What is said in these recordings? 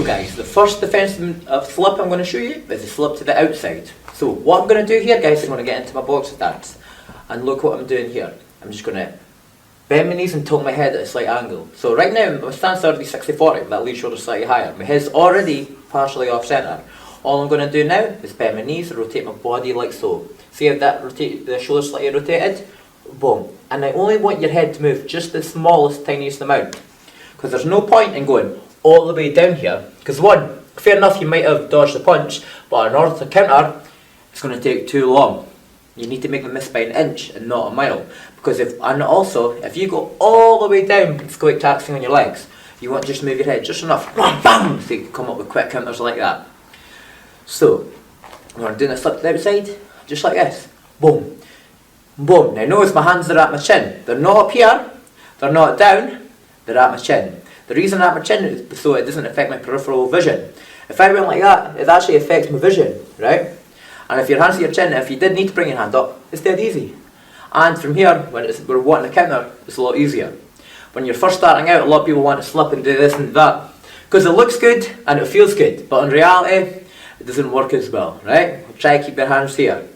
So guys, the first defensive slip I'm going to show you is the slip to the outside. So what I'm going to do here guys, I'm going to get into my box stance. And look what I'm doing here. I'm just going to bend my knees and tilt my head at a slight angle. So right now, my stance is already 60-40, that lead shoulder slightly higher. My head's already partially off centre. All I'm going to do now is bend my knees and rotate my body like so. See how that the shoulder slightly rotated? Boom. And I only want your head to move just the smallest, tiniest amount. Because there's no point in going all the way down here. Because one, fair enough, you might have dodged the punch, but in order to counter, it's going to take too long. You need to make them miss by an inch and not a mile. Because if you go all the way down, it's quite taxing on your legs. You want to just move your head just enough, bam, so you can come up with quick counters like that. So, we're doing a slip to the outside, just like this. Boom. Boom. Now notice my hands are at my chin. They're not up here, they're not down, they're at my chin. The reason they're at my chin is so it doesn't affect my peripheral vision. If I went like that, it actually affects my vision, right? And if your hands at your chin, if you did need to bring your hand up, it's dead easy. And from here, when we're wanting to counter, it's a lot easier. When you're first starting out, a lot of people want to slip and do this and that. Because it looks good and it feels good, but in reality, it doesn't work as well, right? Try to keep your hands here.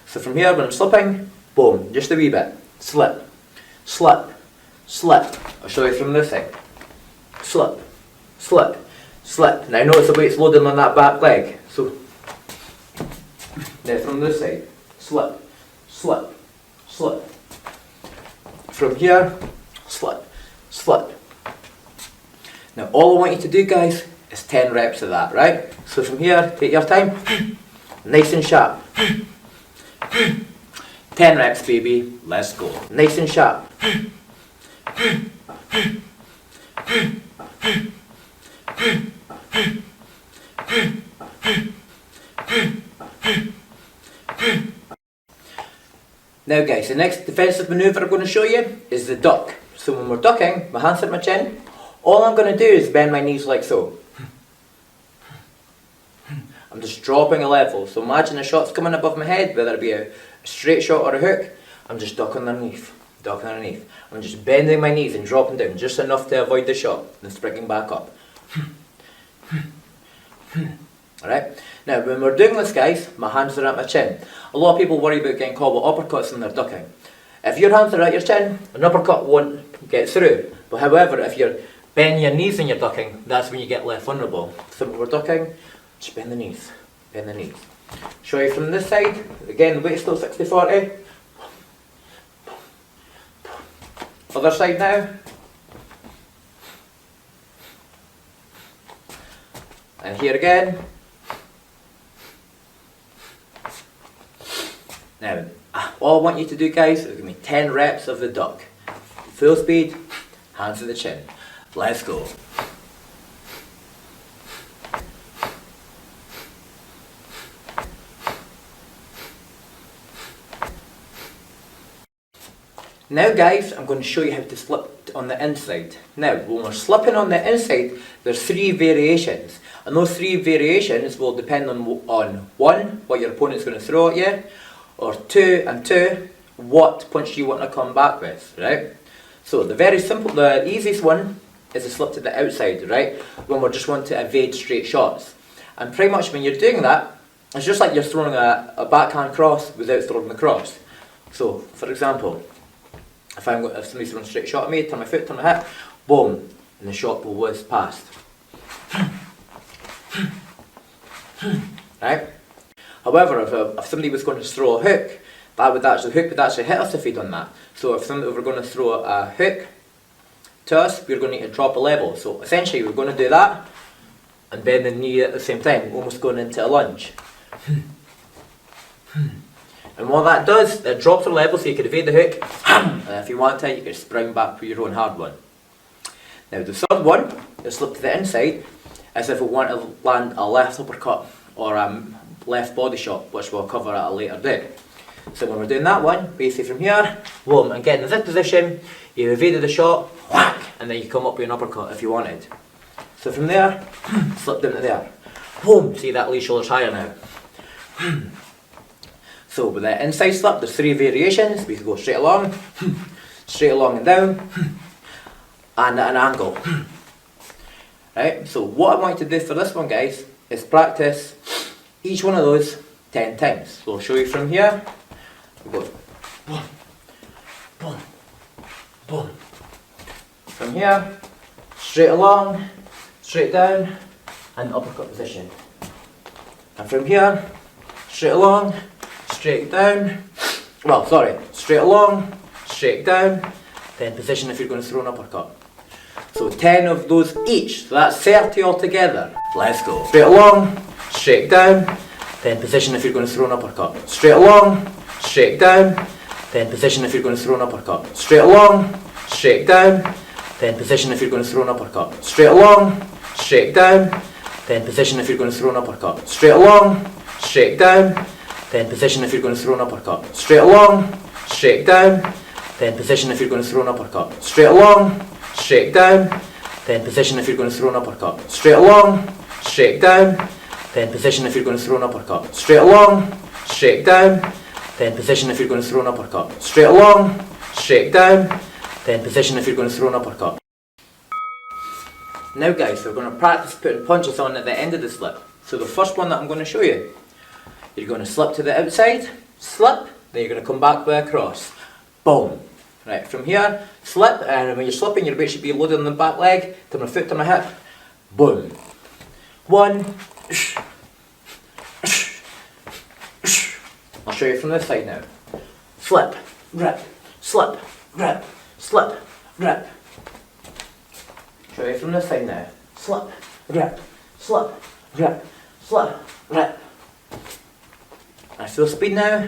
So from here, when I'm slipping, boom, just a wee bit. Slip, slip, slip. I'll show you from this side. Slip, slip, slip. Now notice the weight's loading on that back leg. So, now from this side, slip, slip, slip. From here, slip, slip. Now all I want you to do guys is 10 reps of that, right? So from here, take your time, nice and sharp. 10 reps baby, let's go. Nice and sharp. Now guys, the next defensive manoeuvre I'm going to show you is the duck. So when we're ducking, my hands at my chin, all I'm going to do is bend my knees like so. I'm just dropping a level. So imagine a shot's coming above my head, whether it be a straight shot or a hook, I'm just ducking underneath, ducking underneath. I'm just bending my knees and dropping down just enough to avoid the shot, and springing back up. Alright, now when we're doing this guys, my hands are at my chin. A lot of people worry about getting caught with uppercuts when they're ducking. If your hands are at your chin, an uppercut won't get through. But however, if you're bending your knees when you're ducking, that's when you get left vulnerable. So when we're ducking, just bend the knees, bend the knees. Show you from this side, again the weight's still 60-40. Other side now. And here again. Now, all I want you to do guys is give me 10 reps of the duck. Full speed, hands to the chin. Let's go. Now guys, I'm going to show you how to slip on the inside. Now, when we're slipping on the inside, there's 3 variations. And those 3 variations will depend on 1, what your opponent's going to throw at you, or 2, what punch you want to come back with, right? So the easiest one is a slip to the outside, right? When we just want to evade straight shots. And pretty much when you're doing that, it's just like you're throwing a backhand cross without throwing the cross. So, for example, if somebody's throwing a straight shot at me, turn my foot, turn my hip, boom, and the shot will whiz past. Right? However, if somebody was going to throw a hook, the hook would actually hit us if we'd done that. So if we're going to throw a hook to us, we're going to need to drop a level. So essentially we're going to do that and bend the knee at the same time, almost going into a lunge. And what that does, it drops the level so you can evade the hook, and if you want to, you can spring back with your own hard one. Now the third one, the slip to the inside, is if we want to land a left uppercut or a left body shot, which we'll cover at a later date. So when we're doing that one, basically from here, boom, and getting in this position, you evaded the shot, whack, and then you come up with an uppercut if you wanted. So from there, slip down to there. Boom, see that lead shoulder's higher now. So with the inside slip, there's 3 variations. We can go straight along and down, and at an angle. Right, so what I want you to do for this one, guys, is practice each one of those 10 times. So I'll show you from here. We go boom, boom, boom. From here, straight along, straight down, and uppercut position. And from here, straight along, straight down. Well, sorry, straight along, straight down, then position if you're going to throw an uppercut. So 10 of those each, so that's 30 altogether. Let's go. Straight along, straight down, then position if you're going to throw an uppercut. Straight along, straight down, then position if you're going to throw an uppercut. Straight along, straight down, then position if you're going to throw an uppercut. Straight along, straight down, then position if you're going to throw an uppercut. Straight along, straight down, then position if you're going to throw an uppercut. Straight along, straight down, then position if you're going to throw an uppercut. Straight along, straight down, then position if you're going to throw an uppercut. Straight along, straight down, then position if you're going to throw an uppercut. Straight along, straight down, then position if you're going to throw an uppercut. Straight along, straight down, then position if you're going to throw an uppercut. Now guys, we're going to practice putting punches on at the end of the slip. So the first one that I'm going to show you, you're going to slip to the outside, slip, then you're going to come back with a cross. Boom. Right, from here, slip, and when you're slipping, your weight should be loaded on the back leg, to my foot, to my hip. Boom. One. I'll show you from this side now. Slip, rip, slip, rip, slip, rip. Show you from this side now. Slip, rip, slip, rip, slip, rip. I feel speed now.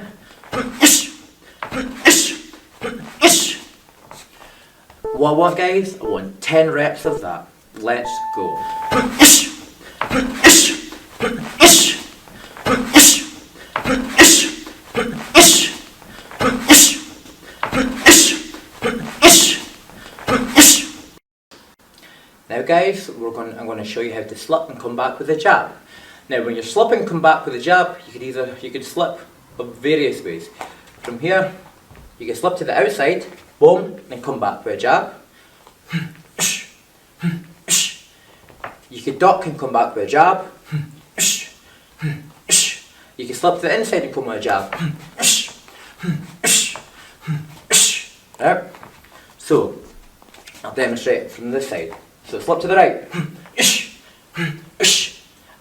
What I want, guys, I want 10 reps of that. Let's go. Now guys, I'm going to show you how to slip and come back with a jab. Now when you're slipping, come back with a jab, you could slip of various ways. From here, you can slip to the outside, boom, and come back with a jab. You can duck and come back with a jab. You can slip to the inside and come with a jab. Right? So, I'll demonstrate from this side. So slip to the right.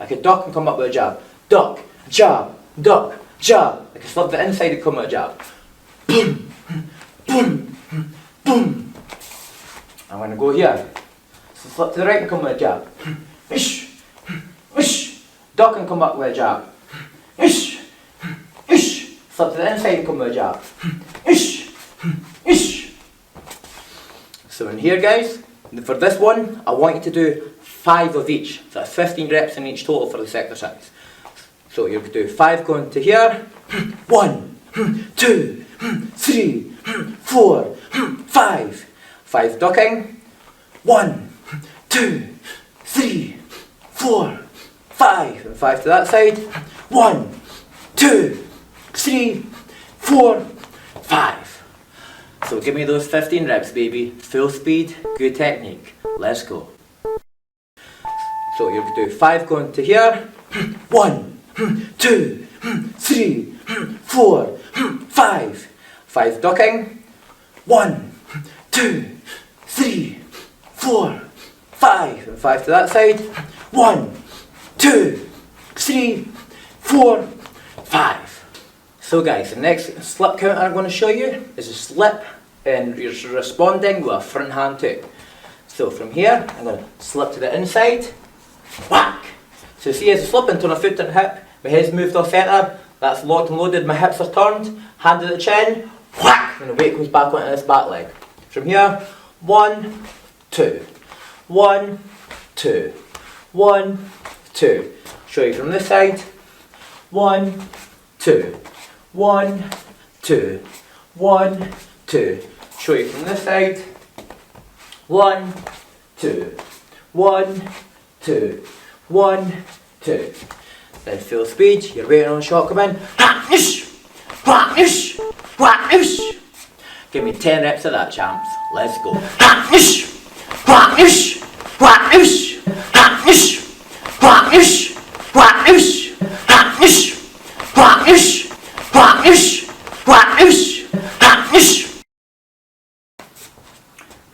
I can duck and come up with a jab. Duck, jab, duck, jab. I can slip to the inside and come with a jab. Boom, boom, boom. I'm going to go here. So slip to the right and come with a jab. Duck and come back with a jab. Slip to the inside and come with a jab. So in here guys, for this one, I want you to do 5 of each. So that's 15 reps in each total for this exercise. So you're going to do 5 going to here. 1, 2, 3, 4, 5. 5 ducking. 1, 2, 3, 4, 5. And 5 to that side. 1, 2, 3, 4, 5. So give me those 15 reps, baby. Full speed, good technique. Let's go. So you're going to do 5 going to here. 1, 2, 3, 4, 5. 5 ducking. 1, 2, 3, 4, 5. And 5 to that side. 1, 2, 3, 4, 5. So guys, the next slip counter I'm going to show you is a slip and you're responding with a front hand too. So from here, I'm going to slip to the inside, whack. So see as I slip into my foot and hip, my head's moved off centre, that's locked and loaded, my hips are turned, hand to the chin, whack, and the weight comes back onto this back leg. From here, 1, 2, 1, 2, 1, 2. Show you from this side, 1, 2. 1, 2, 1, 2. Show you from this side. 1, 2, 1, 2, 1, 2. Then full speed, you're waiting on a shot come in. Give me 10 reps of that, champs. Let's go.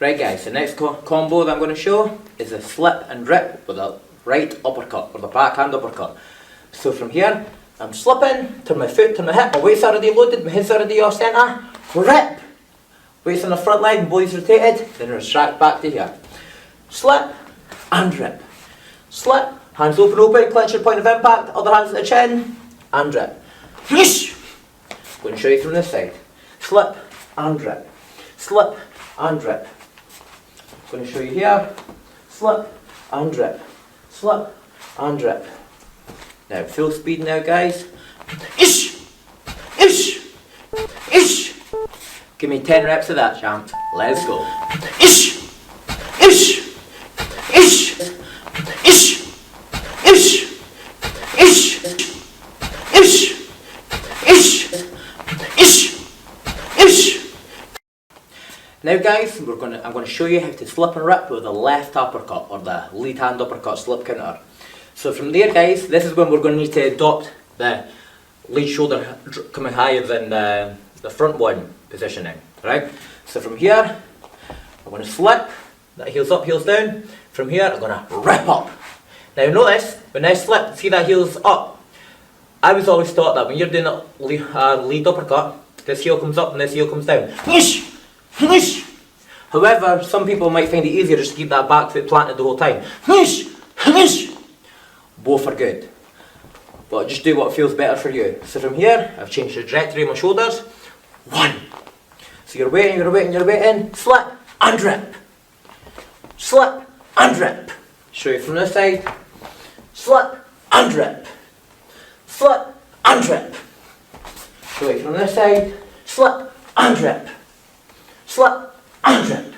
Right guys, the next combo that I'm going to show is a slip and rip with a right uppercut, or the backhand uppercut. So from here, I'm slipping, turn my foot, turn my hip, my weight's already loaded, my head's already off centre, rip! Weight's on the front leg, body's rotated, then retract back to here. Slip and rip. Slip, hands open, clench your point of impact, other hands at the chin, and rip. Whoosh! Going to show you from this side. Slip and rip. Slip and rip. Going to show you here. Slip and rip. Slip and rip. Now full speed now guys. Ish! Ish! Ish! Give me 10 reps of that, champ. Let's go. Ish! Ish! Ish! Ish! Ish! Ish! Ish! Ish! Ish! Ish! Now guys, I'm going to show you how to slip and rip with the left uppercut, or the lead hand uppercut slip counter. So from there guys, this is when we're going to need to adopt the lead shoulder coming higher than the front one positioning, right? So from here, I'm going to slip, that heels up, heels down. From here, I'm going to rip up. Now notice, when I slip, see that heels up? I was always taught that when you're doing a lead uppercut, this heel comes up and this heel comes down. However, some people might find it easier just to keep that back foot planted the whole time. Both are good, but just do what feels better for you. So from here, I've changed the trajectory of my shoulders. 1. So you're waiting, slip and rip. Slip and rip. Show you from this side. Slip and rip. Slip and rip. Show you from this side. Slip and rip. Slip and rip.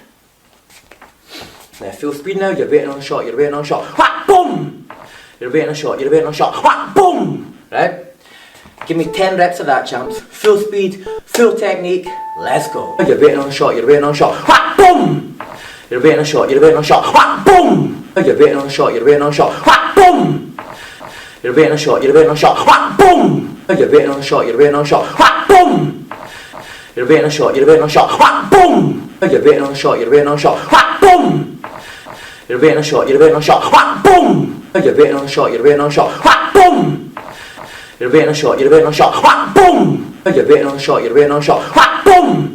Now full speed now, you're waiting on a shot, Whack, boom! You're waiting on a shot, Whack, boom! Right? Give me 10 reps of that, champs. Full speed, full technique, let's go. You're waiting on a shot, Whack, boom! You're waiting on a shot, Whack, boom! You're waiting on a shot, Whack, boom! You're waiting on a shot, Whack, boom! You're waiting on a shot, Whack, boom! You're waiting on a shot, Whack, boom! You're waiting on a shot, Whack, boom! You're waiting on a shot, Whack, boom! You're waiting on a shot, Whack, boom! You're waiting on a shot, Whack, boom! You're waiting on a shot, Whack, boom!